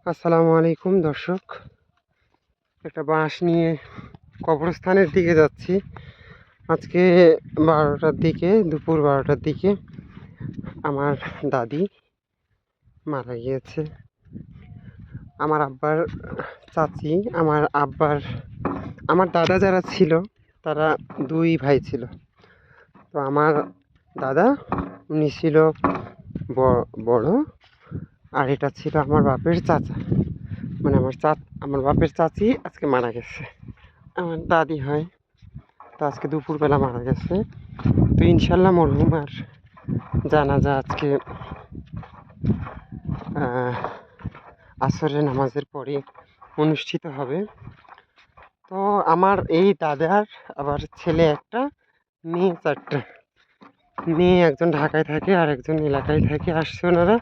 আসসালামু আলাইকুম দর্শক, একটা বাঁশ নিয়ে কবরস্থানের দিকে যাচ্ছি। আজকে 12টার দিকে, দুপুর 12টার দিকে আমার দাদি মারা গিয়েছে। আমার আব্বার চাচি, আমার দাদা যারা ছিল তারা দুই ভাই ছিল। তো আমার দাদা উনি ছিল বড়, আর এটা ছিল আমার বাপের চাচা, মানে আমার বাপের চাচি আজকে মারা গেছে, আমার দাদি হয়। তো আজকে দুপুরবেলা মারা গেছে। তো ইনশাল্লাহ মরহুমার জানাজা আজকে আসরের নামাজের পরে অনুষ্ঠিত হবে। তো আমার এই দাদার আবার ছেলে একটা, মেয়ে চারটা। মেয়ে একজন ঢাকায় থাকে আর একজন এলাকায় থাকে, আসছে ওনারা।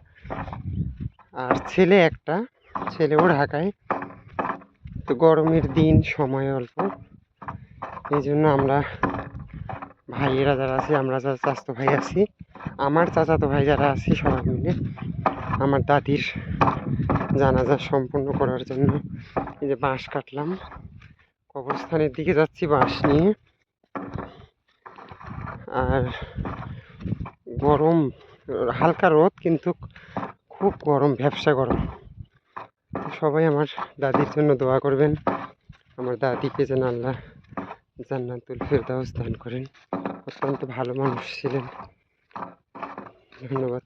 আর ছেলে একটা, ছেলেও ঢাকায়। তো গরমের দিন, সময় অল্প, এই জন্য আমরা ভাইয়েরা যারা আছি, আমরা যারা চাচাতো ভাই আছি, আমার চাচাতো ভাই যারা আছি, সবাই মিলে আমার দাদির জানাজা সম্পূর্ণ করার জন্য এই যে বাঁশ কাটলাম, কবরস্থানের দিকে যাচ্ছি বাঁশ নিয়ে। আর গরম, হালকা রোদ, কিন্তু খুব গরম, ভ্যাপসা গরম। সবাই আমার দাদির জন্য দোয়া করবেন, আমার দাদিকে যেন আল্লাহ জান্নাতুল ফেরদাউস দান করেন। অত্যন্ত ভালো মানুষ ছিলেন। ধন্যবাদ।